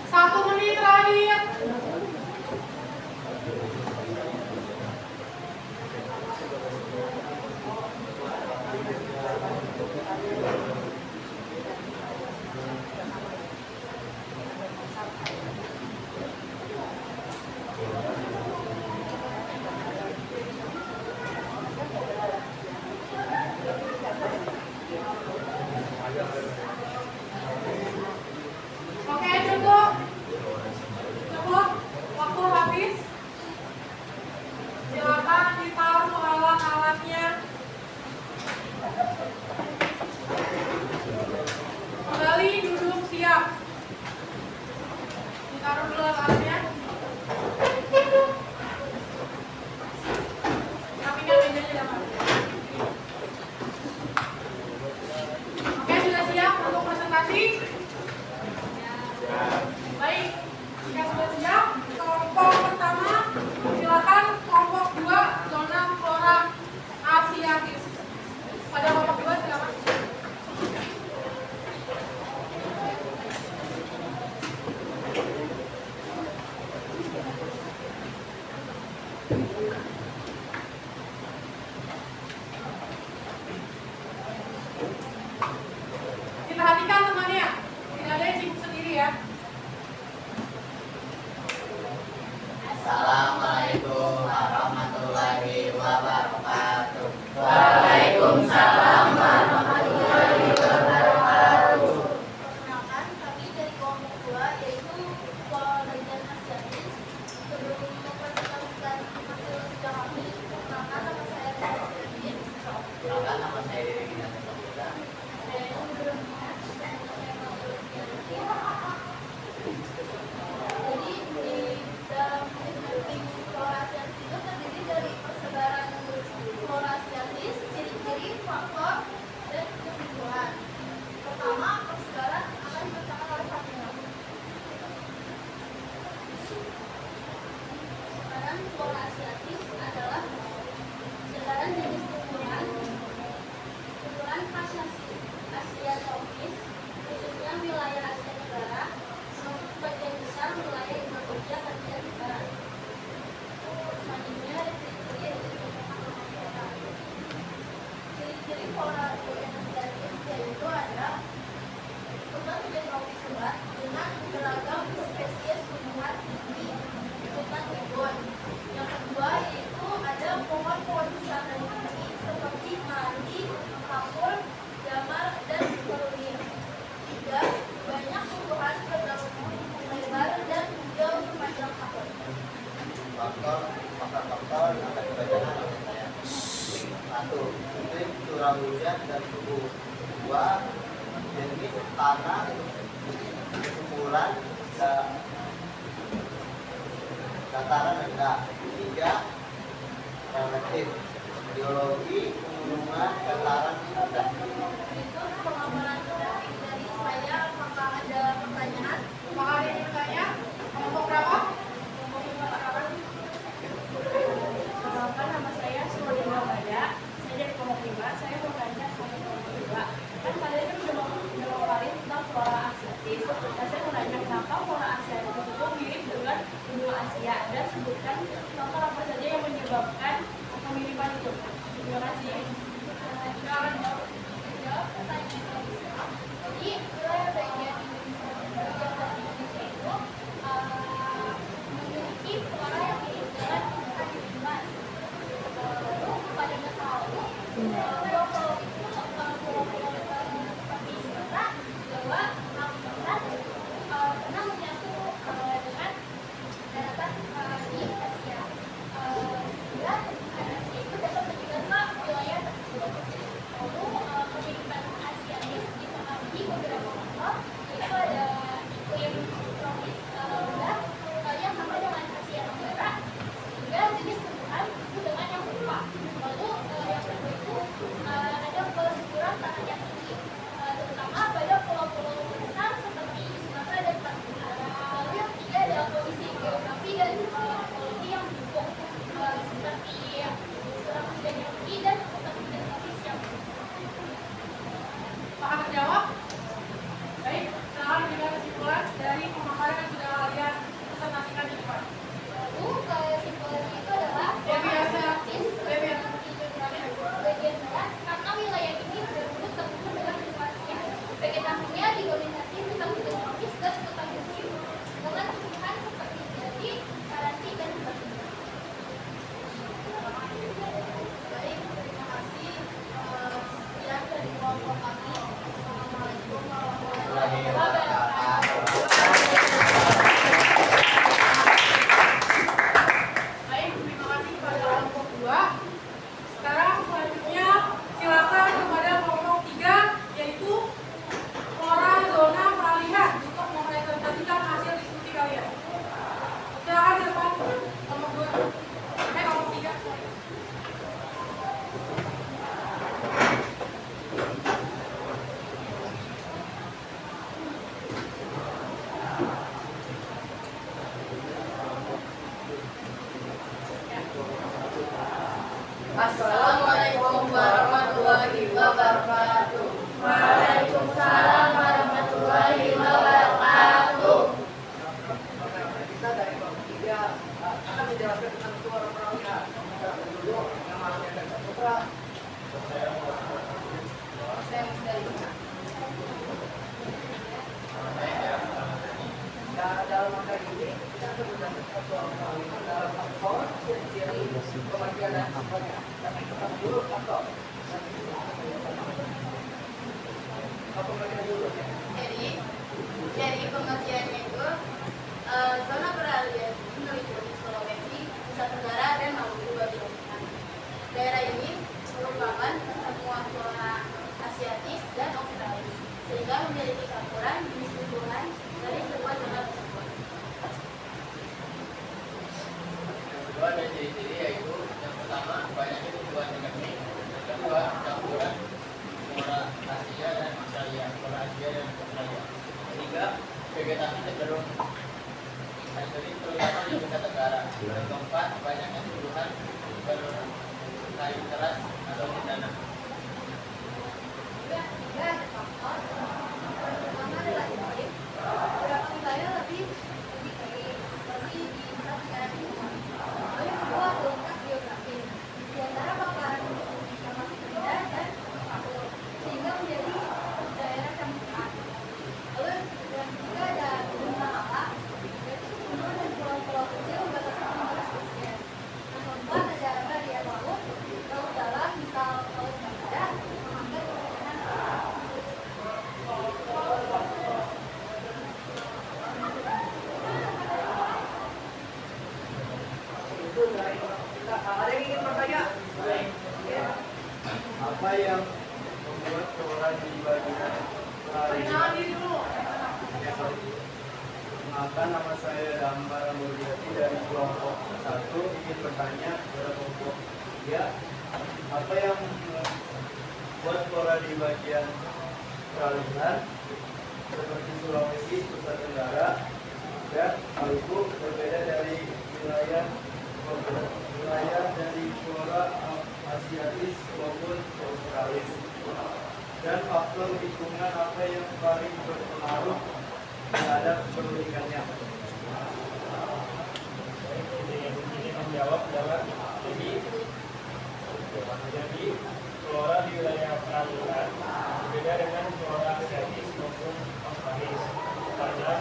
Satu menit lagi. Oke, sudah siap? Kelompok pertama, silakan kelompok 2, zona flora asiatis. Pada kelompok 2 silakan. Diperhatikan temannya, tidak ada yang sibuk sendiri ya. Assalamualaikum warahmatullahi wabarakatuh. Waalaikumsalam warahmatullahi wabarakatuh. Perkenalkan, kami dari kelompok 2 yaitu flora dan asiatis. Sebelum mempresentasikan hasil kerja kami, perkenalkan nama saya Rizky. Perkenalkan, nama saya Dewi Gina Saputra. Jadi di dalam tim flora asiatis itu terdiri dari persebaran flora asiatis, ciri-ciri, faktor, dan kesimpulan. Pertama, persebaran akan dibacakan oleh Fatima. Persebaran flora asiatis adalah persebaran jenis tumbuhan khas Asia tropis, khususnya wilayah Asia Tenggara, termasuk sebagian besar wilayah Indonesia bagian barat. Selanjutnya ada ciri-ciri flora asiatis yaitu ada hutan hujan tropis lebat dengan beragam spesies tumbuhan tinggi hutan kebun. Yang kedua yaitu ada pohon-pohon besar dan tinggi seperti madi, kapur, jamar, dan kerulir. Tiga, banyak tumbuhan berdaun lebar dan hijau sepanjang tahun. Faktor yang akan dibacakan oleh saya. 1. Iklim curah hujan dan suhu. 2. Jenis tanah, ukuran, dataran rendah. 3. Relatif geologi pegunungan dataran rendah. Itu pengamalan dari saya. Apakah ada pertanyaan? Apakah ada yang bertanya? Kelompok berapa? Kelompok 5 sekarang. Perkenalkan, nama saya Sulaiman Bada. Saya dari kelompok 5. Saya mau tanya sama kelompok 2. Kan kalian kan udah ngomongin tentang flora asiatis. Nah, saya mau tanya kenapa flora asiatis itu mirip dengan benua Asia, dan sebutkan faktor apa saja yang menyebabkan kemiripan itu. Terima kasih. Silakan. Jawab pertanyaan. Jadi wilayah bagian Indonesia itu memiliki flora yang mirip dengan ikan emas. Lalu pada masa lalu, pulau-pulau itu pulau-pulau seperti Sumatera, Jawa, Kalimantan pernah menyatu dengan daratan di Asia. dalam materi ini kita akan belajar satu Australia dalam faktor, ciri-ciri, pengertian dan sebagainya. Tapi kita dulu faktor. Apa mereka dulu? Jadi pengertiannya itu zona peralihan meliputi Sulawesi, Nusa Tenggara, dan Maluku bagian tengah. Daerah ini merupakan pertemuan flora asiatis dan australis, sehingga memiliki campuran jenis tumbuhan dari kedua zona tersebut. Yang kedua ada ciri-ciri yaitu yang pertama banyaknya tumbuhan endemik, yang kedua campuran flora Asia dan Australia, flora Asia dan Australia. Ketiga, vegetasi cenderung eksotik terutama di Nusa Tenggara. Yang keempat, banyaknya tumbuhan berkayu keras atau cendana. Juga ada faktor pertama adalah iklim. Beberapa wilayah lebih kering, lebih di Nusa Tenggara Timur. Lalu yang kedua letak geografis. Di antara paparan yang masih rendah dan kapur, sehingga menjadi daerah campuran. Lalu yang ketiga ada benua alam, yaitu gunung dan pulau-pulau kecil membatasi jumlah spesies. Yang keempat ada barier laut, laut dalam, misal laut Banda, menghambat perjalanan. Itu dari kita. Ada yang ingin bertanya? Ya. Apa yang membuat flora di bagian Perkenalan diri dulu. Perkenalkan, nama saya Damar Mulyati dari kelompok 1 ingin bertanya kepada kelompok 3, apa yang membuat flora di bagian peralihan seperti Sulawesi, Nusa Tenggara, dan Maluku berbeda dari wilayah dari flora asiatis maupun australis, dan faktor lingkungan apa yang paling berpengaruh terhadap perubahannya. Ini menjawab adalah jadi flora di wilayah peralihan berbeda dengan flora asiatis maupun australis karena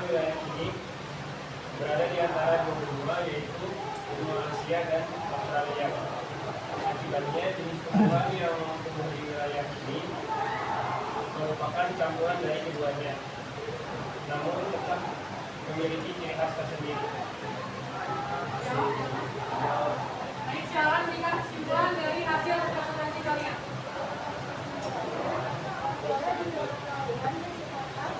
wilayah ini berada di antara dua benua, yaitu benua Asia dan Australia. Akibatnya jenis tumbuhan yang tumbuh di wilayah ini merupakan campuran dari keduanya, namun tetap memiliki ciri khas tersendiri. Baik, silakan berikan kesimpulan dari hasil presentasi kalian. Flora di zona peralihan bersifat khas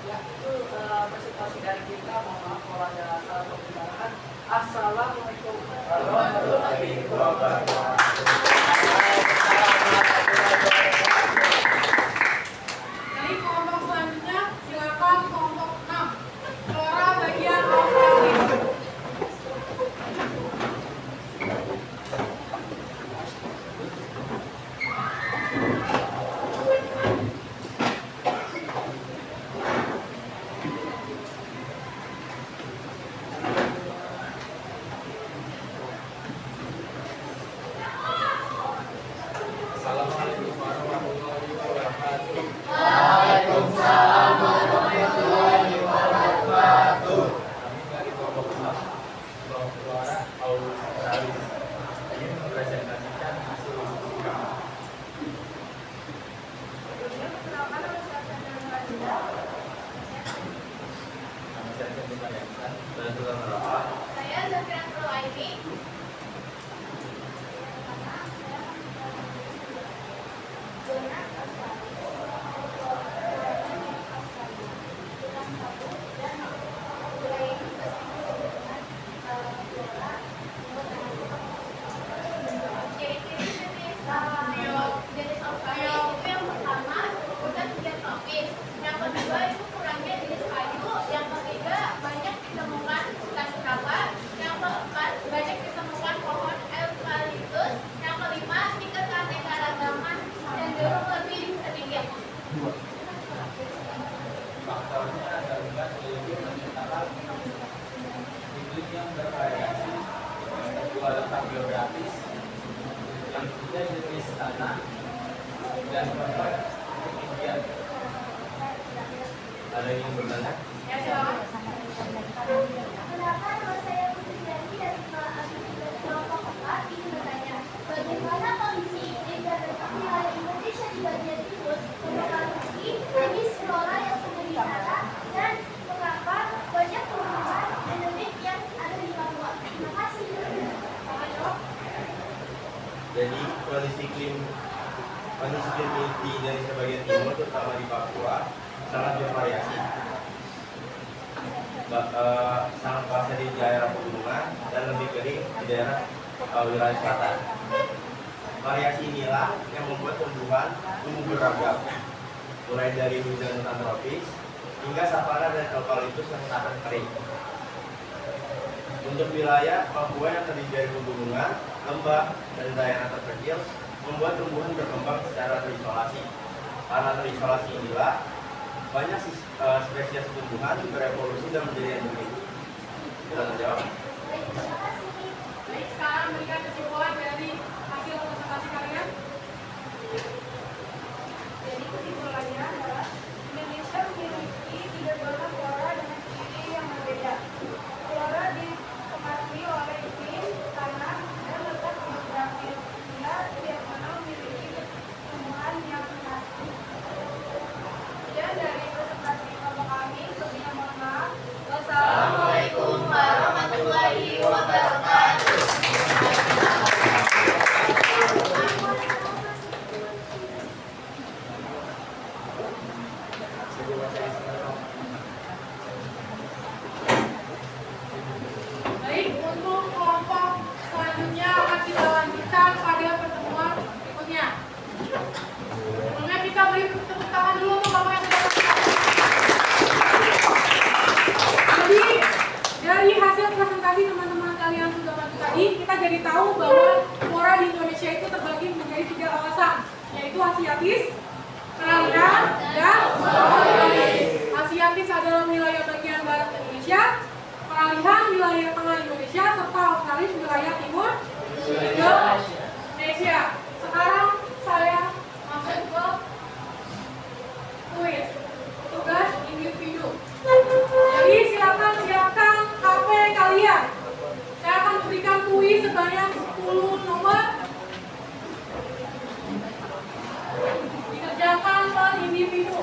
Ya, itu presentasi dari kita. Mohon maaf kalau ada salah penggunaan. Assalamualaikum warahmatullahi wabarakatuh. Dari kelompok selanjutnya, silakan kelompok 6. Flora bagian Australia. Assalamualaikum warahmatullahi wabarakatuh. Waalaikumsalam warahmatullahi wabarakatuh. Kami dari kelompok 6, kelompok flora australis, ingin mempresentasikan hasil diskusi kami. Nama saya Sendika Yansan, Belajar Merah. Saya Zafira Nurulaini. Zona Australia. Wilayah ini bersama dengan flora, ciri-ciri jenis Australia itu yang pertama udah tiga tropis, yang kedua itu kurangnya jenis kayu, yang ketiga banyak ditemukan hutan kelapa, yang keempat banyak ditemukan dan tempat ketinggian. Ada yang ingin bertanya? Ya, silakan. Kenapa nama saya Putri Dani dari kelompok 4 ingin bertanya, bagaimana kondisi iklim dan letak wilayah Indonesia di bagian timur mempengaruhi jenis flora yang sudah di sana dan mengapa banyak tumbuhan endemik yang ada di Papua? Terima kasih. Jadi kondisi iklim inti dari sebagian timur terutama di Papua sangat bervariasi. Sangat basah di daerah pegunungan dan lebih kering di daerah wilayah selatan. Variasi inilah yang membuat tumbuhan tumbuh beragam, mulai dari hujan hutan tropis hingga savana dan eukaliptus yang sangat kering. Untuk wilayah Papua yang terdiri dari pegunungan, lembah, dan daerah terpencil membuat tumbuhan berkembang secara terisolasi. Karena terisolasi inilah banyak spesies tumbuhan berevolusi dan menjadi endemik. Bisa menjawab? Baik, sekarang berikan kesimpulan dari hasil presentasi kalian. Jadi kesimpulannya adalah Indonesia memiliki 3 zona flora dengan ciri yang berbeda. Flora dipengaruhi oleh iklim, tanah, dan letak geografis, sehingga tiap zona memiliki tumbuhan yang khas. Sekian dari presentasi kelompok kami. Lebihnya mohon maaf. Assalamualaikum warahmatullahi wabarakatuh. Baik, untuk kelompok selanjutnya akan kita lanjutkan pada pertemuan berikutnya. Sebelumnya kita beri tepuk tangan dulu untuk Bapak yang sudah Jadi, dari hasil presentasi teman-teman kalian sudah bantu tadi, kita jadi tahu bahwa flora di Indonesia itu terbagi menjadi 3 kawasan, yaitu Asiatis, Peralihan, dan Australis. Asiatis adalah wilayah bagian barat Indonesia, Peralihan wilayah tengah Indonesia, serta Australis wilayah timur Indonesia. Sekarang saya masuk ke kuis tugas individu. Jadi silakan siapkan HP kalian. Saya akan berikan kuis sebanyak 10 nomor. Dikerjakan per individu.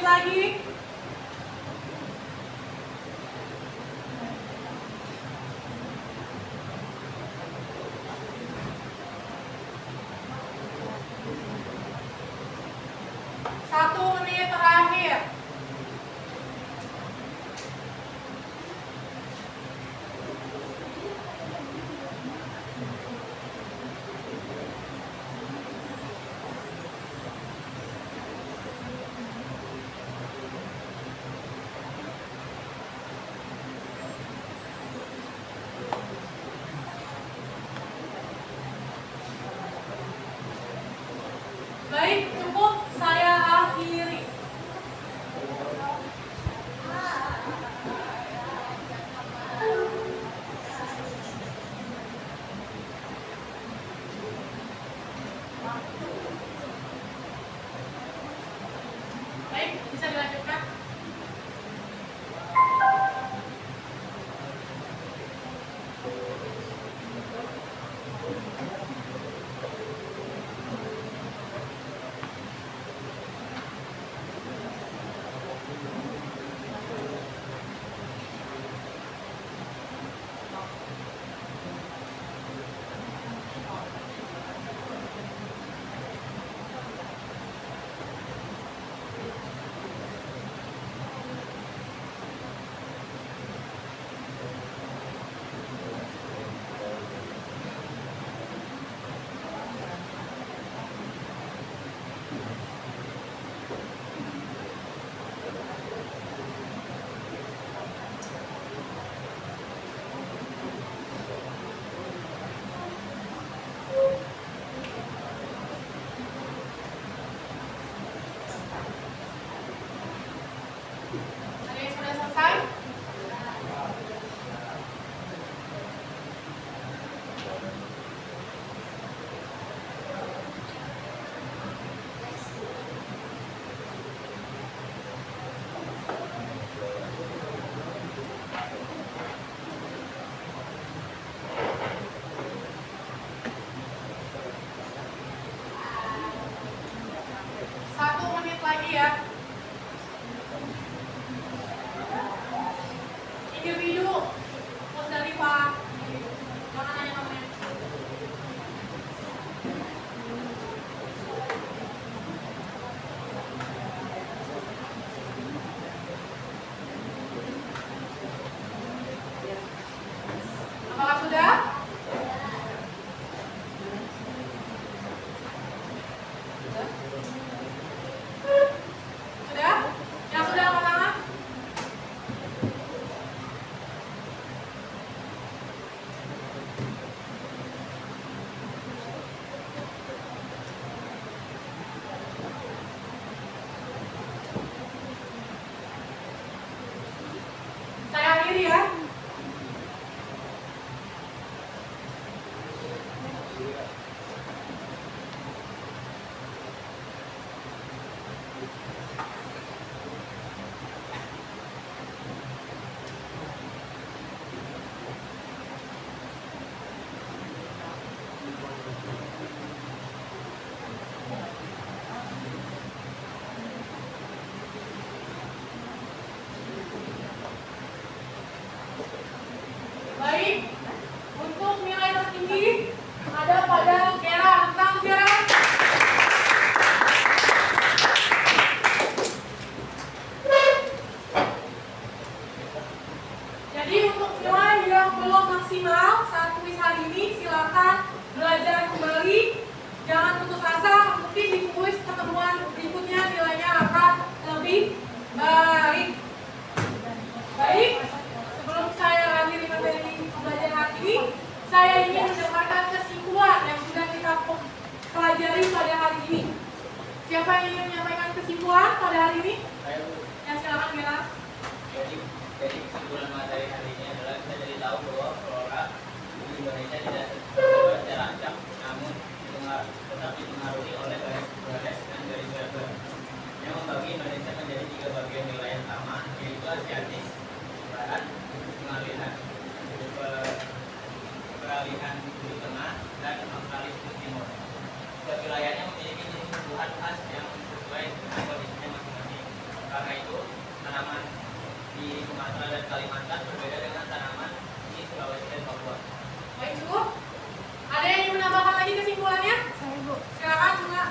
menit lagi. Satu menit terakhir. Baik, cukup saya akhiri. Baik, bisa dilanjutkan. Ada yang sudah selesai? Satu menit lagi ya. Individu, Musdalifah, jangan nanya namanya. Apakah sudah? Sudah? Yang sudah angkat tangan? Saya akhiri ya. Baik, untuk nilai tertinggi ada pada Gera. Tentang Gera. Jadi untuk nilai yang belum maksimal saat kuis hari ini, silakan belajar kembali. Jangan putus asa, mungkin di kuis pertemuan berikutnya nilainya akan lebih baik. Baik, sebelum saya akhiri materi pembelajaran hari ini, saya ingin mendengarkan kesimpulan yang sudah kita pelajari pada hari ini. Siapa yang ingin menyampaikan kesimpulan pada hari ini? Ya, silakan Gera. Jadi kesimpulan materi hari ini adalah kita jadi tahu bahwa flora di Indonesia tidak secara terancam, namun tetap dipengaruhi oleh garis dan garis Weber yang membagi Indonesia menjadi 3 bagian wilayah utama, yaitu Asiatis, Barat, Pengalihan, peralihan Bumi Tengah, dan Australis Timur. Setiap wilayahnya memiliki jenis tumbuhan khas yang sesuai dengan kondisinya masing-masing. Karena itu tanaman di Sumatera dan Kalimantan berbeda dengan tanaman di Sulawesi dan Papua. Baik, cukup. Ada yang ingin menambahkan lagi kesimpulannya? Saya Bu Silakan, Bunga.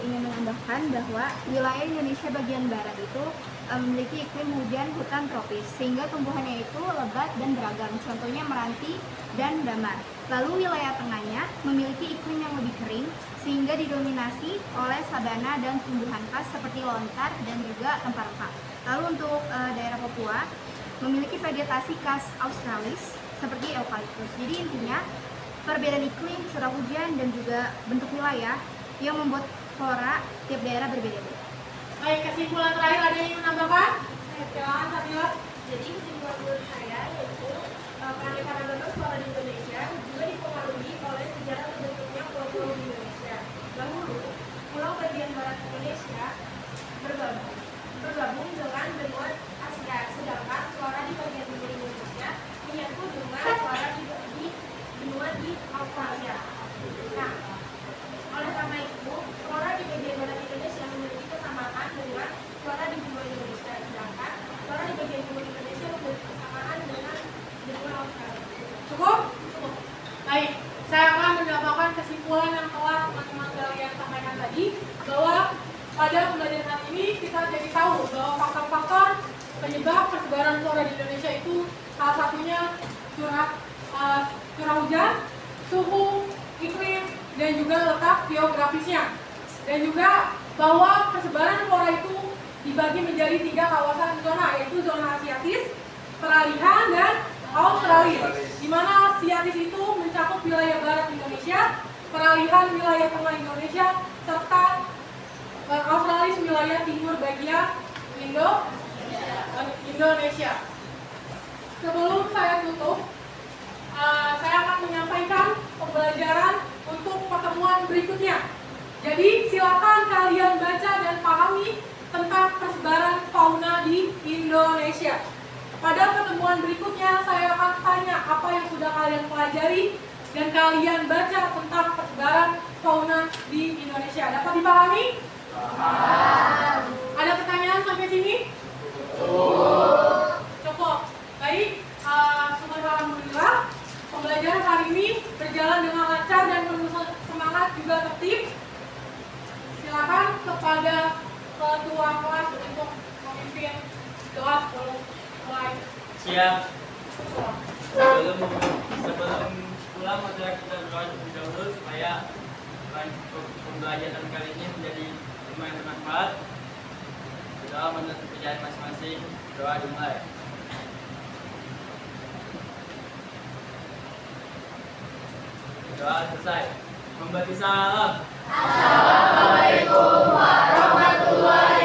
ingin menambahkan bahwa wilayah Indonesia bagian barat itu memiliki iklim hujan hutan tropis sehingga tumbuhannya itu lebat dan beragam, contohnya meranti dan damar. Lalu wilayah tengahnya memiliki iklim yang lebih kering sehingga didominasi oleh sabana dan tumbuhan khas seperti lontar dan juga rempah-rempah. Lalu untuk daerah Papua memiliki vegetasi khas Australis seperti eukaliptus. Jadi intinya perbedaan iklim, curah hujan dan juga bentuk wilayah yang membuat flora tiap daerah berbeda-beda. Baik, kesimpulan terakhir ada yang ingin menambahkan? Silakan, Satila. Jadi kesimpulan menurut saya yaitu keanekaragaman flora di Indonesia juga dipengaruhi oleh sejarah terbentuknya pulau-pulau di Indonesia. Dahulu, pulau bagian barat Indonesia bergabung dengan benua Asia, sedangkan flora di bagian timur Indonesia menyatu dengan flora di benua di Australia. Nah, oleh karena itu, flora di bagian barat Indonesia memiliki kesamaan dengan flora di benua Indonesia, sedangkan flora di bagian timur Indonesia memiliki kesamaan dengan benua Australia. Cukup? Cukup. Baik, saya akan menambahkan kesimpulan yang telah teman-teman kalian sampaikan tadi, bahwa pada pembelajaran hari ini kita jadi tahu bahwa faktor-faktor penyebab persebaran flora di Indonesia itu salah satunya curah hujan, suhu, iklim, dan juga letak geografisnya. Dan juga bahwa persebaran flora itu dibagi menjadi 3 kawasan zona, yaitu zona Asiatis, peralihan, dan Australis. Di mana Asiatis itu mencakup wilayah barat Indonesia, peralihan wilayah tengah Indonesia, serta Australis wilayah timur bagian Indonesia. Sebelum saya tutup, saya akan menyampaikan pembelajaran untuk pertemuan berikutnya. Jadi silakan kalian baca dan pahami tentang persebaran fauna di Indonesia. Pada pertemuan berikutnya saya akan tanya apa yang sudah kalian pelajari dan kalian baca tentang persebaran fauna di Indonesia. Dapat dipahami? Ada pertanyaan sampai sini? Cukup. Baik, syukur alhamdulillah pembelajaran hari ini berjalan dengan lancar dan penuh semangat juga tertib. Silakan kepada ketua kelas untuk memimpin kelas mulai. Siap. Sebelum pulang, maka kita berdoa terlebih dahulu supaya pembelajaran kali ini menjadi lumayan bermanfaat. Doa menutup pekerjaan masing-masing. Doa dimulai. Doa selesai. Memberi salam. Assalamualaikum warahmatullahi